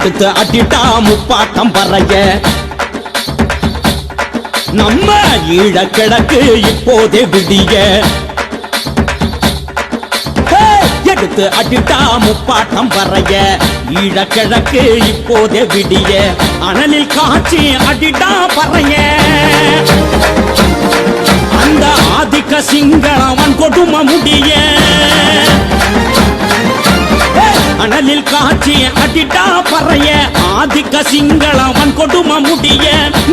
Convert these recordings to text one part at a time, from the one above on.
எடுத்து அடிட்டா முப்பாட்டம் பறைய நம்ம ஈழ கிழக்கு இப்போதே விடிய எடுத்து அடிட்டா முப்பாட்டம் பறைய ஈழ கிழக்கு இப்போதே விடிய அனலில் காட்சி அடிட்டா பறைய அந்த ஆதிக்க சிங்களவன் கொடுமை முடிய அனலில் காட்சி அடிட்டா பறைய ஆதிக்க சிங்களவன் கொடுமை முடிய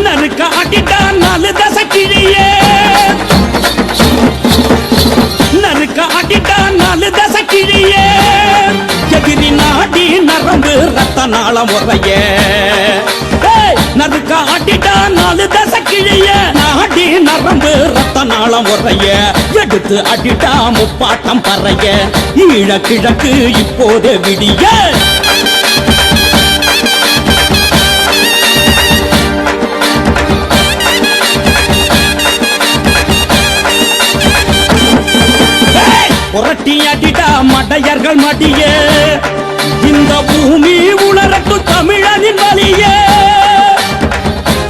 நறுக்க அடிட்டா 4 தசை கிழிய நறுக்க அடிட்டா 4 தசை கிழிய எதிரி நாடி நரம்பு ரத்த நாளம் உறைய நறுக்க அடிட்டா 4 தசை கிழிய நாடி நரம்பு ரத்த நாளம் உறைய எடுத்து அடிட்டா முப்பாட்டம் பறைய ஈழ கிழக்கு இப்போதே விடிய புரட்டி அடிட்டா மடையர்கள் மடிய இந்த பூமி உணரட்டு தமிழனின் வலிய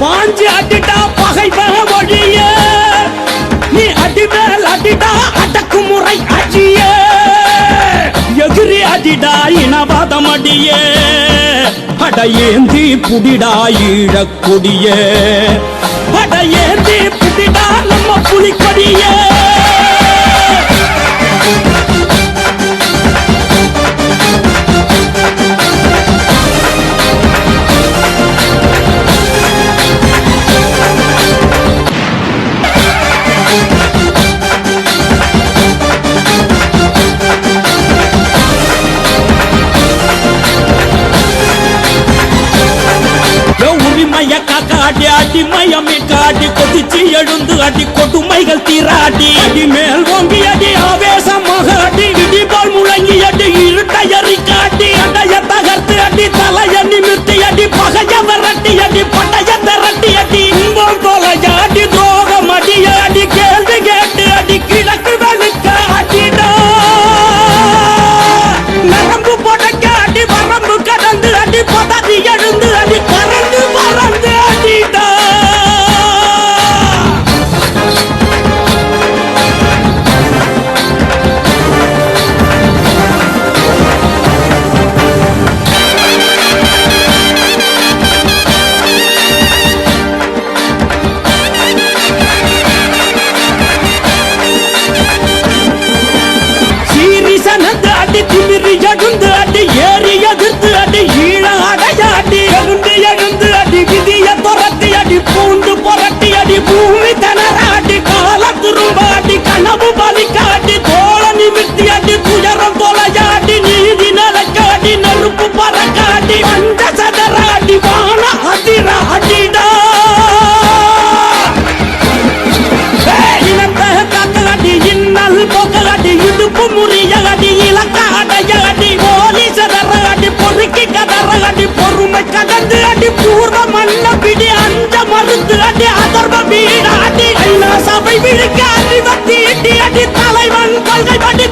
பாஞ்சி அடிட்டா பகைவன மொழிய நீ அடிமேல் அடிடா அடக்குமுறை அடிய எதிரி அடிடா இனவாதம் அடிய அடையேந்தி புடிடா ஈழக்கொடிய அடையேந்தி புடிடா நம்ம புலிக்கொடிய அடிமயமே காட்டி கொதிச்சு எழுந்து அடி கொடுமைகள் தீராட்டி அடி மேல் ஓங்கி அடி ஆவேசமாக அடி இடிபால் முழங்கி அடி இருட்டையறி காட்டி அடைய தகர்த்து அடி தலைய நிமிர்த்தி அடி பகைய விரட்டி அடி பட்டைய திரட்டி அடி இன்பம் தொலைய அடி துரோகம் அடிய அடி கேள்வி கேட்டு அடி கிழக்கு வெளுக்க அடிடா நரம்பு புடைக்க அடி வரம்பு கடந்து அடி பதறி எழுந்து அடி பறந்து பறந்து அடிடா அடி திமிரி எழுந்து அடி ஏறி எதிர்த்து அடி ஈழ அடைய அடி எழுந்து எழுந்து அடி விதிய துரத்தி அடி பூண்டு புரட்டி அடி பூமி தனர அடி கால திரும்ப அடி கனவு பலிக்க அடி தோள நிமிர்த்தி அடி துயரம் தொலைய அடி நீதி நிலைக்க அடி நெருப்பு பறக்க அடி மஞ்ச சதற அடி வான அதிர அடிடா அடி இன்னல் போக்க அடி இடுப்பு முறிய அடி இலக்க அடைய அடி போலி சதற அடி பொறுக்கி கதற அடி பொறுமை கடந்து அடி பூர்வ மண்ண பிடி அஞ்ச மருந்து அடி அதர்வ வீட அடி ஐநா சபை விழுக்க அறிவத்தி அடி தலைவன் கொள்கை படி